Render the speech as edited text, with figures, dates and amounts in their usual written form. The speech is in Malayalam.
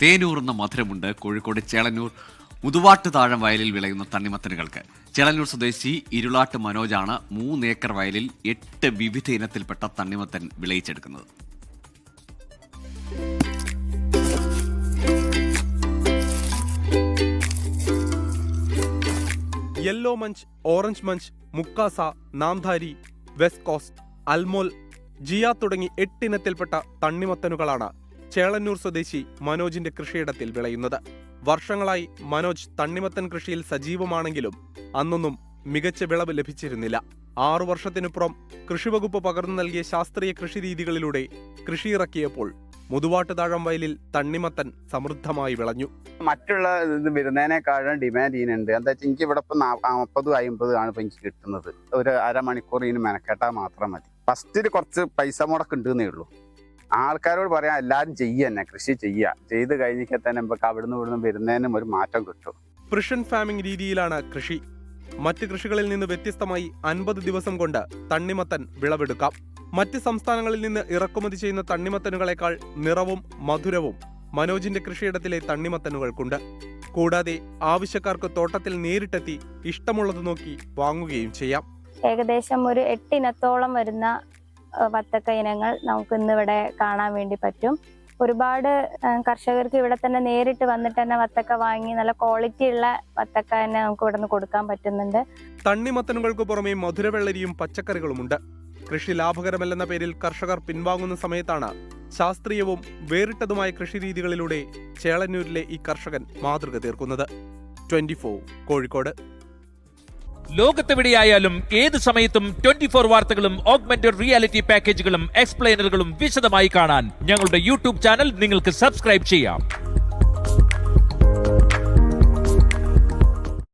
തേനൂറുന്ന മധുരമുണ്ട് കോഴിക്കോട് ചേളന്നൂർ മുതുവാട്ട് താഴം വയലിൽ വിളയുന്ന തണ്ണിമത്തനുകൾക്ക്. ചേളന്നൂർ സ്വദേശി ഇരുളാട്ട് മനോജാണ് 3 ഏക്കർ വയലിൽ 8 വിവിധ ഇനത്തിൽപ്പെട്ട തണ്ണിമത്തൻ വിളയിച്ചെടുക്കുന്നത്. യെല്ലോ മഞ്ച്, ഓറഞ്ച് മഞ്ച്, മുക്കാസ, നാംധാരി, വെസ്റ്റ് കോസ്റ്റ്, അൽമോൽ, ജിയ തുടങ്ങി 8 ഇനത്തിൽപ്പെട്ട തണ്ണിമത്തനുകളാണ് ചേളന്നൂർ സ്വദേശി മനോജിന്റെ കൃഷിയിടത്തിൽ വിളയുന്നത്. വർഷങ്ങളായി മനോജ് തണ്ണിമത്തൻ കൃഷിയിൽ സജീവമാണെങ്കിലും അന്നൊന്നും മികച്ച വിളവ് ലഭിച്ചിരുന്നില്ല. 6 വർഷത്തിനുപുറം കൃഷിവകുപ്പ് പകർന്നു നൽകിയ ശാസ്ത്രീയ കൃഷിരീതികളിലൂടെ കൃഷിയിറക്കിയപ്പോൾ മുതുവാട്ട് താഴം വയലിൽ തണ്ണിമത്തൻ സമൃദ്ധമായി വിളഞ്ഞു. മറ്റുള്ള ഇത് വരുന്നതിനേക്കാളും ഡിമാൻഡ് ചെയ്യുന്നുണ്ട്. എന്താ വെച്ചാൽ എനിക്ക് ഇവിടെ ഇപ്പം 40-50 ആണ് ഇപ്പം എനിക്ക് കിട്ടുന്നത്. ഒരു അരമണിക്കൂർ ഇതിന് മെനക്കെട്ടാൽ മാത്രം മതി. ഫസ്റ്റിൽ കുറച്ച് പൈസ മുടക്കുണ്ടെന്നേ ഉള്ളൂ. ആൾക്കാരോട് പറയാം എല്ലാവരും ചെയ്യുക, കൃഷി ചെയ്യുക. ചെയ്ത് കഴിഞ്ഞാൽ തന്നെ നമുക്ക് അവിടുന്ന് ഇവിടുന്ന് വരുന്നതിനും ഒരു മാറ്റം കിട്ടും. പ്രിഷൻ ഫാമിംഗ് രീതിയിലാണ് കൃഷി. മറ്റ് കൃഷികളിൽ നിന്ന് വ്യത്യസ്തമായി 50 ദിവസം കൊണ്ട് തണ്ണിമത്തൻ വിളവെടുക്കാം. മറ്റ് സംസ്ഥാനങ്ങളിൽ നിന്ന് ഇറക്കുമതി ചെയ്യുന്ന തണ്ണിമത്തനുകളെക്കാൾ നിറവും മധുരവും മനോജിന്റെ കൃഷിയിടത്തിലെ തണ്ണിമത്തനുകൾക്കുണ്ട്. കൂടാതെ ആവശ്യക്കാർക്ക് തോട്ടത്തിൽ നേരിട്ടെത്തി ഇഷ്ടമുള്ളത് നോക്കി വാങ്ങുകയും ചെയ്യാം. ഏകദേശം ഒരു 8 ഇനത്തോളം വരുന്ന വത്തക്ക ഇനങ്ങൾ നമുക്ക് ഇന്നിവിടെ കാണാൻ വേണ്ടി പറ്റും. ഒരുപാട് കർഷകർക്ക് ഇവിടെ തന്നെ നേരിട്ട് വന്നിട്ട് തന്നെ വത്തക്ക വാങ്ങി നല്ല ക്വാളിറ്റി ഉള്ള വത്തക്ക തന്നെ നമുക്ക് ഇവിടെ നിന്ന് കൊടുക്കാൻ പറ്റുന്നുണ്ട്. തണ്ണിമത്തനുകൾക്ക് പുറമെ മധുരവെള്ളരിയും പച്ചക്കറികളുമുണ്ട്. കൃഷി ലാഭകരമല്ലെന്ന പേരിൽ കർഷകർ പിൻവാങ്ങുന്ന സമയത്താണ് ശാസ്ത്രീയവും വേറിട്ടതുമായ കൃഷിരീതികളിലൂടെ ചേളന്നൂരിലെ ഈ കർഷകൻ മാതൃക തീർക്കുന്നത്. 24 കോഴിക്കോട്. ലോകത്തെവിടെയായാലും ഏത് സമയത്തും 24 വാർത്തകളും ഓഗ്മെന്റഡ് റിയാലിറ്റി പാക്കേജുകളും എക്സ്പ്ലെയിനറുകളും വിശദമായി കാണാൻ ഞങ്ങളുടെ യൂട്യൂബ് ചാനൽ നിങ്ങൾക്ക് സബ്സ്ക്രൈബ് ചെയ്യാം.